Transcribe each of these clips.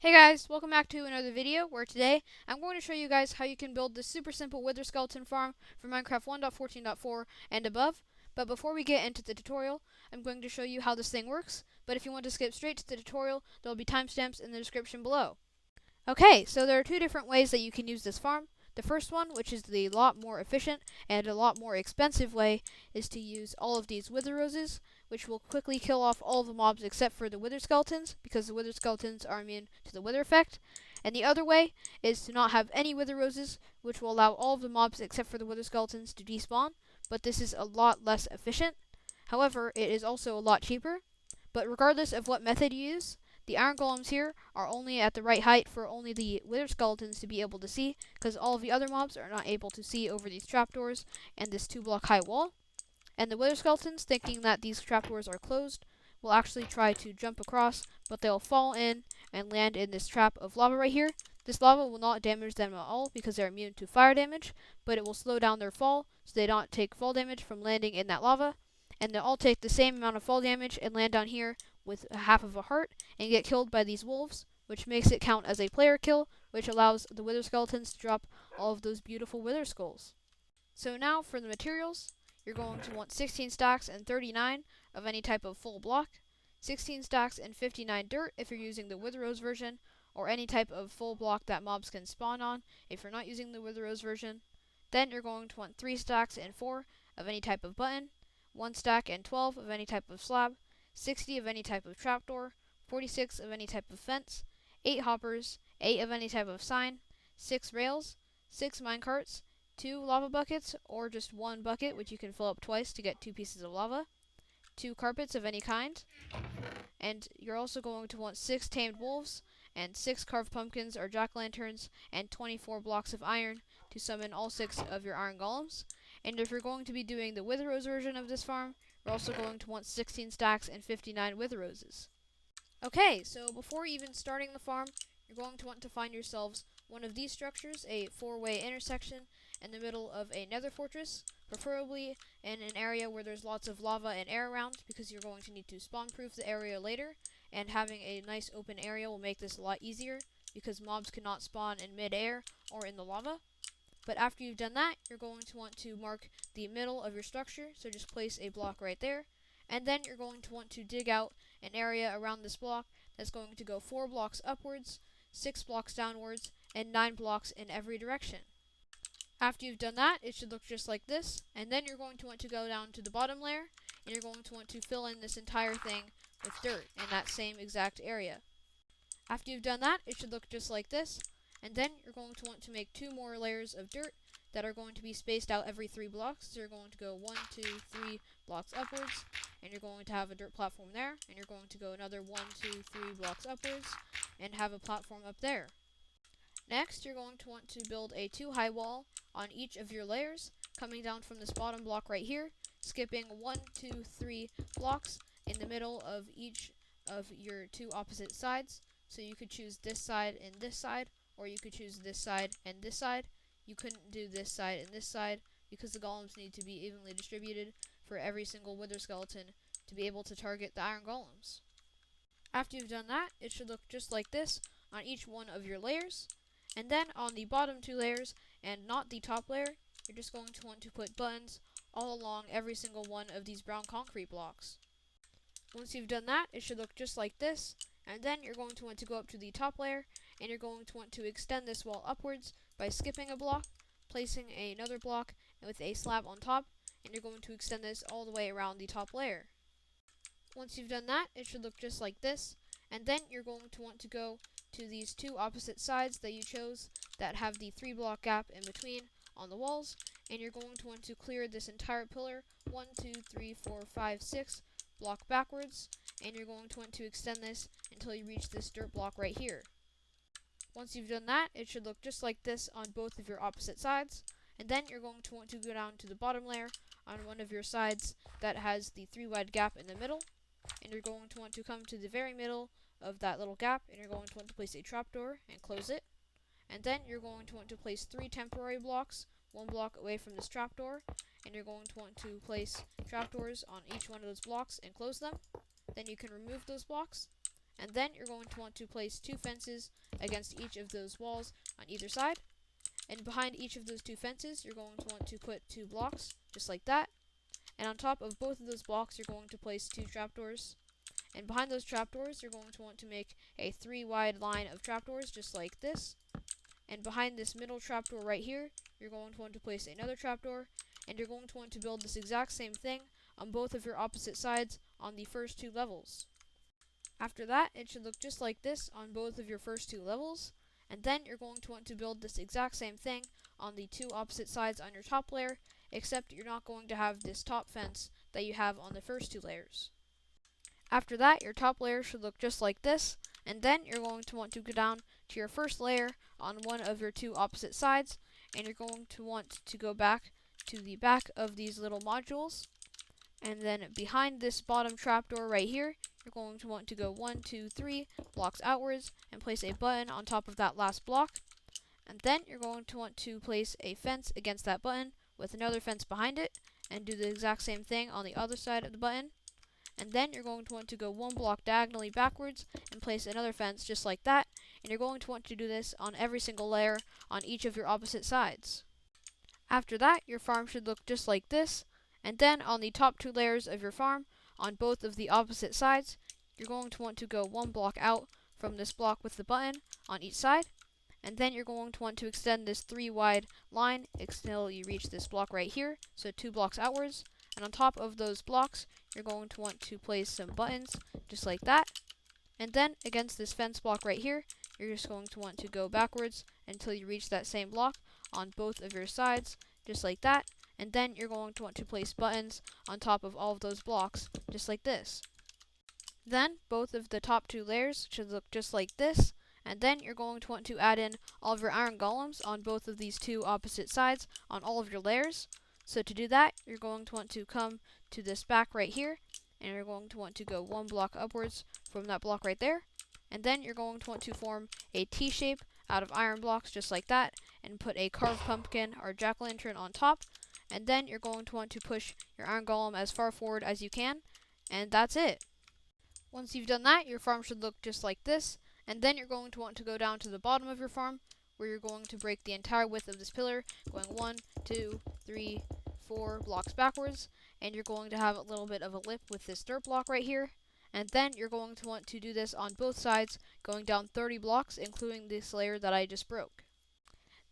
Hey guys, welcome back to another video where today I'm going to show you guys how you can build this super simple wither skeleton farm for Minecraft 1.14.4 and above. But before we get into the tutorial, I'm going to show you how this thing works. But if you want to skip straight to the tutorial, there will be timestamps in the description below. Okay, so there are two different ways that you can use this farm. The first one, which is the lot more efficient and a lot more expensive way, is to use all of these wither roses, which will quickly kill off all of the mobs except for the wither skeletons, because the wither skeletons are immune to the wither effect. And the other way is to not have any wither roses, which will allow all of the mobs except for the wither skeletons to despawn, but this is a lot less efficient. However, it is also a lot cheaper. But regardless of what method you use, the iron golems here are only at the right height for only the wither skeletons to be able to see, because all of the other mobs are not able to see over these trapdoors and this 2-block high wall. And the wither skeletons, thinking that these trapdoors are closed, will actually try to jump across, but they'll fall in and land in this trap of lava right here. This lava will not damage them at all because they're immune to fire damage, but it will slow down their fall so they don't take fall damage from landing in that lava. And they'll all take the same amount of fall damage and land down here with half of a heart and get killed by these wolves, which makes it count as a player kill, which allows the wither skeletons to drop all of those beautiful wither skulls. So now for the materials, you're going to want 16 stacks and 39 of any type of full block, 16 stacks and 59 dirt if you're using the Wither Rose version, or any type of full block that mobs can spawn on if you're not using the Wither Rose version. Then you're going to want 3 stacks and 4 of any type of button, 1 stack and 12 of any type of slab, 60 of any type of trapdoor, 46 of any type of fence, 8 hoppers, 8 of any type of sign, 6 rails, 6 minecarts, 2 lava buckets, or just 1 bucket, which you can fill up twice to get 2 pieces of lava, 2 carpets of any kind, and you're also going to want 6 tamed wolves, and 6 carved pumpkins or jack-lanterns, and 24 blocks of iron to summon all 6 of your iron golems. And if you're going to be doing the Wither Rose version of this farm, you're also going to want 16 stacks and 59 Wither Roses. Okay, so before even starting the farm, you're going to want to find yourselves one of these structures, a 4-way intersection in the middle of a nether fortress, preferably in an area where there's lots of lava and air around, because you're going to need to spawn-proof the area later, and having a nice open area will make this a lot easier, because mobs cannot spawn in mid-air or in the lava. But after you've done that, you're going to want to mark the middle of your structure, so just place a block right there, and then you're going to want to dig out an area around this block that's going to go 4 blocks upwards, 6 blocks downwards, and 9 blocks in every direction. After you've done that, it should look just like this, and then you're going to want to go down to the bottom layer, and you're going to want to fill in this entire thing with dirt in that same exact area. After you've done that, it should look just like this, and then you're going to want to make 2 more layers of dirt that are going to be spaced out every 3 blocks. So you're going to go 1, 2, 3 blocks upwards, and you're going to have a dirt platform there, and you're going to go another 1, 2, 3 blocks upwards, and have a platform up there. Next, you're going to want to build a 2-high wall on each of your layers, coming down from this bottom block right here, skipping 1, 2, 3 blocks in the middle of each of your 2 opposite sides. So you could choose this side and this side, or you could choose this side and this side. You couldn't do this side and this side because the golems need to be evenly distributed for every single wither skeleton to be able to target the iron golems. After you've done that, it should look just like this on each one of your layers. And then on the bottom 2 layers, and not the top layer, you're just going to want to put buttons all along every single one of these brown concrete blocks. Once you've done that, it should look just like this, and then you're going to want to go up to the top layer, and you're going to want to extend this wall upwards by skipping a block, placing another block with a slab on top, and you're going to extend this all the way around the top layer. Once you've done that, it should look just like this, and then you're going to want to go to these 2 opposite sides that you chose that have the 3-block gap in between on the walls, and you're going to want to clear this entire pillar 1, 2, 3, 4, 5, 6 block backwards, and you're going to want to extend this until you reach this dirt block right here. Once you've done that, it should look just like this on both of your opposite sides, and then you're going to want to go down to the bottom layer on one of your sides that has the 3-wide gap in the middle, and you're going to want to come to the very middle of that little gap, and you're going to want to place a trapdoor and close it. And then you're going to want to place 3 temporary blocks, 1 block away from this trapdoor, and you're going to want to place trapdoors on each one of those blocks and close them. Then you can remove those blocks, and then you're going to want to place 2 fences against each of those walls on either side. And behind each of those 2 fences, you're going to want to put 2 blocks, just like that. And on top of both of those blocks, you're going to place 2 trapdoors. And behind those trapdoors, you're going to want to make a 3 wide line of trapdoors, just like this. And behind this middle trapdoor right here, you're going to want to place another trapdoor. And you're going to want to build this exact same thing on both of your opposite sides on the first 2 levels. After that, it should look just like this on both of your first 2 levels. And then you're going to want to build this exact same thing on the 2 opposite sides on your top layer, except you're not going to have this top fence that you have on the first 2 layers. After that, your top layer should look just like this, and then you're going to want to go down to your first layer on one of your 2 opposite sides, and you're going to want to go back to the back of these little modules. And then behind this bottom trapdoor right here, you're going to want to go 1, 2, 3 blocks outwards and place a button on top of that last block. And then you're going to want to place a fence against that button with another fence behind it, and do the exact same thing on the other side of the button. And then you're going to want to go 1 block diagonally backwards and place another fence just like that. And you're going to want to do this on every single layer on each of your opposite sides. After that, your farm should look just like this. And then on the top 2 layers of your farm, on both of the opposite sides, you're going to want to go 1 block out from this block with the button on each side. And then you're going to want to extend this 3 wide line until you reach this block right here, so 2 blocks outwards. And on top of those blocks, you're going to want to place some buttons, just like that. And then against this fence block right here, you're just going to want to go backwards until you reach that same block on both of your sides, just like that. And then you're going to want to place buttons on top of all of those blocks, just like this. Then both of the top 2 layers should look just like this. And then you're going to want to add in all of your iron golems on both of these 2 opposite sides on all of your layers. So to do that, you're going to want to come to this back right here, and you're going to want to go 1 block upwards from that block right there. And then you're going to want to form a T shape out of iron blocks just like that, and put a carved pumpkin or jack-o'-lantern on top. And then you're going to want to push your iron golem as far forward as you can, and that's it. Once you've done that, your farm should look just like this, and then you're going to want to go down to the bottom of your farm, where you're going to break the entire width of this pillar, going 1, 2, 3, 4 blocks backwards, and you're going to have a little bit of a lip with this dirt block right here. And then you're going to want to do this on both sides, going down 30 blocks, including this layer that I just broke.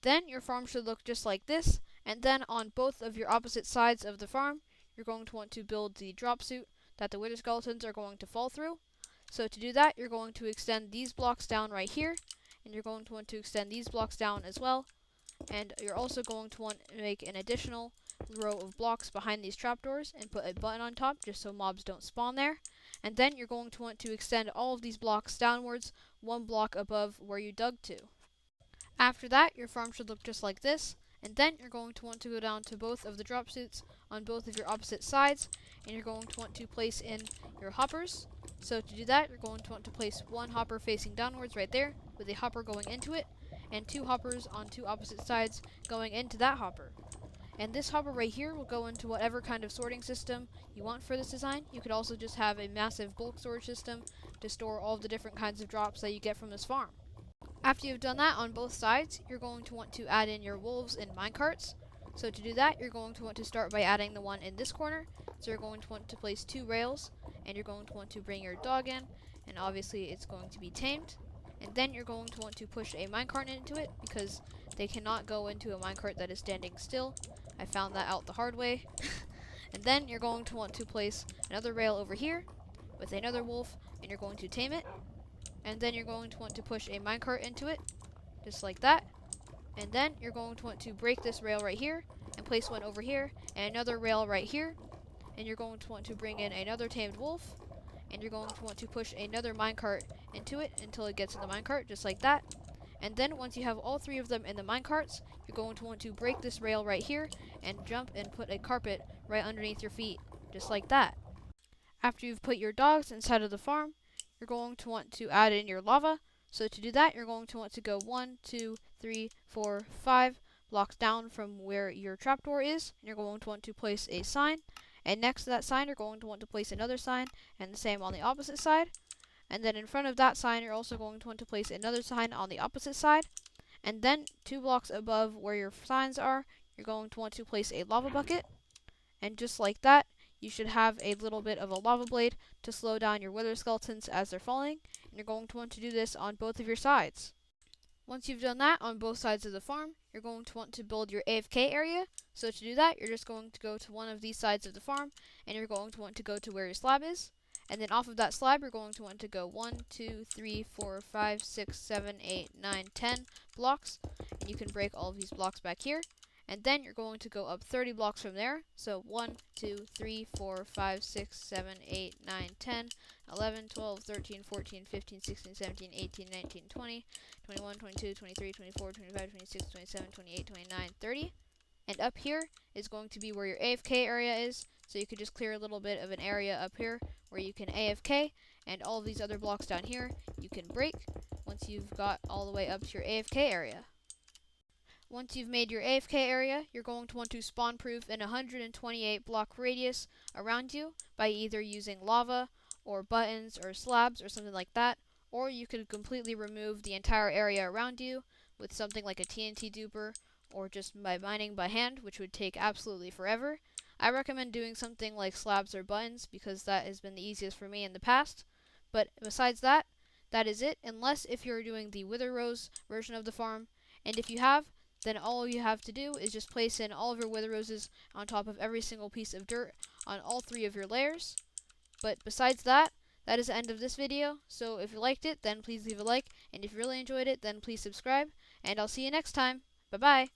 Then your farm should look just like this, and then on both of your opposite sides of the farm, you're going to want to build the drop suit that the wither skeletons are going to fall through. So to do that, you're going to extend these blocks down right here, and you're going to want to extend these blocks down as well. And you're also going to want to make an additional row of blocks behind these trapdoors and put a button on top just so mobs don't spawn there. And then you're going to want to extend all of these blocks downwards 1 block above where you dug to. After that, your farm should look just like this, and then you're going to want to go down to both of the drop suits on both of your opposite sides, and you're going to want to place in your hoppers. So to do that, you're going to want to place 1 hopper facing downwards right there, with a hopper going into it, and 2 hoppers on 2 opposite sides going into that hopper. And this hopper right here will go into whatever kind of sorting system you want for this design. You could also just have a massive bulk storage system to store all of the different kinds of drops that you get from this farm. After you've done that on both sides, you're going to want to add in your wolves and minecarts. So to do that, you're going to want to start by adding the one in this corner. So you're going to want to place 2 rails, and you're going to want to bring your dog in, and obviously it's going to be tamed. And then you're going to want to push a minecart into it, because they cannot go into a minecart that is standing still. I found that out the hard way. And then you're going to want to place another rail over here with another wolf, and you're going to tame it. And then you're going to want to push a minecart into it, just like that. And then you're going to want to break this rail right here and place one over here and another rail right here. And you're going to want to bring in another tamed wolf, and you're going to want to push another minecart into it until it gets in the minecart, just like that. And then once you have all 3 of them in the minecarts, you're going to want to break this rail right here and jump and put a carpet right underneath your feet, just like that. After you've put your dogs inside of the farm, you're going to want to add in your lava. So to do that, you're going to want to go 1, 2, 3, 4, 5 blocks down from where your trapdoor is, and you're going to want to place a sign. And next to that sign, you're going to want to place another sign, and the same on the opposite side. And then in front of that sign, you're also going to want to place another sign on the opposite side. And then 2 blocks above where your signs are, you're going to want to place a lava bucket. And just like that, you should have a little bit of a lava blade to slow down your wither skeletons as they're falling. And you're going to want to do this on both of your sides. Once you've done that on both sides of the farm, you're going to want to build your AFK area. So to do that, you're just going to go to one of these sides of the farm, and you're going to want to go to where your slab is. And then off of that slab, you're going to want to go 1, 2, 3, 4, 5, 6, 7, 8, 9, 10 blocks. And you can break all of these blocks back here. And then you're going to go up 30 blocks from there. So 1, 2, 3, 4, 5, 6, 7, 8, 9, 10, 11, 12, 13, 14, 15, 16, 17, 18, 19, 20, 21, 22, 23, 24, 25, 26, 27, 28, 29, 30. And up here is going to be where your AFK area is. So you could just clear a little bit of an area up here where you can AFK. And all of these other blocks down here you can break once you've got all the way up to your AFK area. Once you've made your AFK area, you're going to want to spawn-proof an 128 block radius around you by either using lava or buttons or slabs or something like that, or you could completely remove the entire area around you with something like a TNT duper or just by mining by hand, which would take absolutely forever. I recommend doing something like slabs or buttons because that has been the easiest for me in the past, but besides that, that is it, unless if you're doing the Wither Rose version of the farm, and if you have, then all you have to do is just place in all of your wither roses on top of every single piece of dirt on all 3 of your layers. But besides that, that is the end of this video. So if you liked it, then please leave a like, and if you really enjoyed it, then please subscribe, and I'll see you next time. Bye-bye.